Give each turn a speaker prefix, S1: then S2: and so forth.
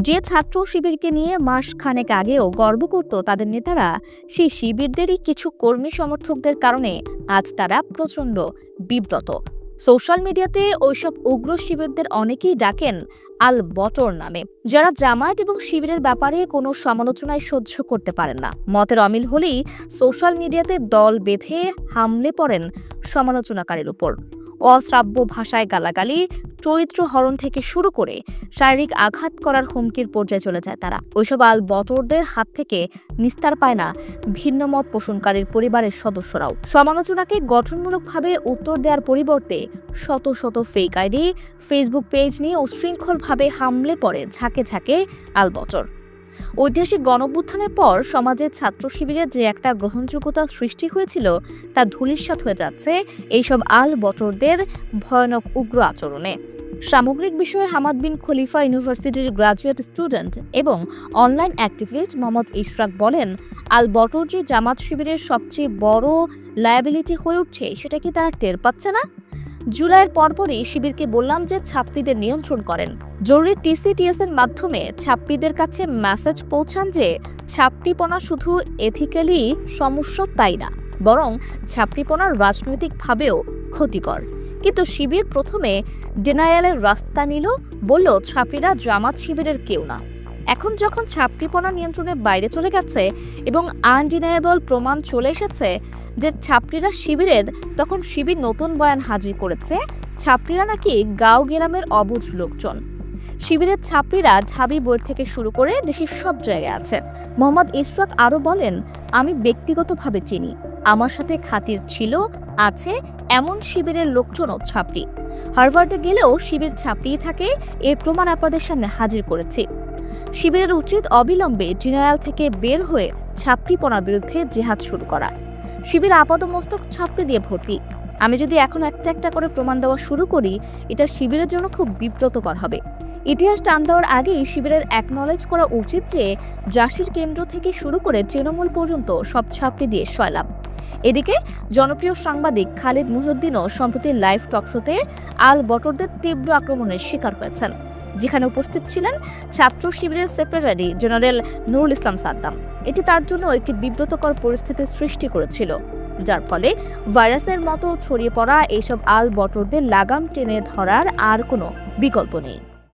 S1: যে ছাত্র শিবিরকে নিয়ে মাস খানেক আগেও গর্ব করত তাদের নেতারা, সেই শিবিরদেরই কিছু কর্মী সমর্থকদের কারণে আজ তারা প্রচণ্ড বিব্রত। সোশ্যাল মিডিয়াতে ওইসব উগ্র শিবিরদের অনেকেই ডাকেন আল বটর নামে, যারা জামায়াত এবং শিবিরের ব্যাপারে কোনো সমালোচনায় সহ্য করতে পারেন না। মতের অমিল হলেই সোশ্যাল মিডিয়াতে দল বেঁধে হামলে পড়েন সমালোচনাকারীর উপর। অশ্রাব্য ভাষায় গালাগালি, চরিত্র হরণ থেকে শুরু করে শারীরিক আঘাত করার হুমকির পর্যায়ে চলে যায় তারা। ওইসব আল বটরদের হাত থেকে নিস্তার পায় না ভিন্ন মত পোষণকারীর পরিবারের সদস্যরাও। সমালোচনাকে গঠনমূলকভাবে উত্তর দেওয়ার পরিবর্তে শত শত ফেক আইডি, ফেসবুক পেজ নিয়ে উচ্ছৃঙ্খলভাবে হামলে পড়ে ঝাঁকে ঝাঁকে আল বটর। ঐতিহাসিক গণঅভ্যুত্থানের পর সমাজের ছাত্র শিবিরে যে একটা গ্রহণযোগ্যতা সৃষ্টি হয়েছিল তা ধূলিসাৎ হয়ে যাচ্ছে এইসব আল বটরদের ভয়ানক উগ্র আচরণে। সামগ্রিক বিষয়ে হামাদ বিন খলিফা ইউনিভার্সিটির গ্রাজুয়েট স্টুডেন্ট এবং অনলাইন অ্যাক্টিভিস্ট মোহাম্মদ ইশরাক বলেন, আল বটর যে জামাত শিবিরের সবচেয়ে বড় লায়াবিলিটি হয়ে উঠছে সেটা কি তারা টের পাচ্ছে না? জুলাইয়ের পরপরই শিবিরকে বললাম যে ছাত্রীদের নিয়ন্ত্রণ করেন। জরুরি TCTS এর মাধ্যমে ছাত্রীদের কাছে মেসেজ পৌঁছান যে ছাত্রীপনা শুধু এথিক্যালি সমস্যা তাই না, বরং ছাত্রীপনা রাজনৈতিকভাবেও ক্ষতিকর। কিন্তু শিবির প্রথমে ডিনায়ালের রাস্তা নিল, বলল ছাত্রীরা জামাত শিবিরের কেউ না। এখন যখন ছাত্রীপনা নিয়ন্ত্রণের বাইরে চলে গেছে এবং আনডিনায়েবল প্রমাণ চলে এসেছে যে ছাত্রীরা শিবিরের, তখন শিবির নতুন বয়ান হাজির করেছে ছাত্রীরা নাকি গাঁও গ্রামের অবুঝ লোকজন। শিবিরের ছাত্রীরা ঢাবি বই থেকে শুরু করে দেশের সব জায়গায় আছে। মোহাম্মদ ইশরাক আরও বলেন, আমি ব্যক্তিগতভাবে চিনি, আমার সাথে খাতির ছিল, আছে এমন শিবিরের লোকজনও ছাত্রী। হার্ভার্ডে গেলেও শিবির ছাত্রীই থাকে, এর প্রমাণ আপনাদের সামনে হাজির করেছি। শিবিরের উচিত অবিলম্বে ডিনায়াল থেকে বের হয়ে ছাত্রীপনার বিরুদ্ধে জেহাদ শুরু করা। শিবির আপাদমস্তক ছাত্রী দিয়ে ভর্তি। আমি যদি এখন একটা একটা করে প্রমাণ দেওয়া শুরু করি, এটা শিবিরের জন্য খুব বিব্রতকর হবে। ইতিহাস টান দেওয়ার আগেই শিবিরের অ্যাকনলেজ করা উচিত যে জাসির কেন্দ্র থেকে শুরু করে তৃণমূল পর্যন্ত সব ছাত্রী দিয়ে সয়লাভ। এদিকে জনপ্রিয় সাংবাদিক খালিদ মুহিউদ্দিনও সম্প্রতি লাইভ টকশোতে আল বটরদের তীব্র আক্রমণের শিকার হয়েছেন, যেখানে উপস্থিত ছিলেন ছাত্র শিবিরের সেক্রেটারি জেনারেল নুরুল ইসলাম সাদ্দাম। এটি তার জন্য একটি বিব্রতকর পরিস্থিতির সৃষ্টি করেছিল, যার ফলে ভাইরাসের মতো ছড়িয়ে পড়া এইসব আল বটরদের লাগাম টেনে ধরার আর কোনো বিকল্প নেই।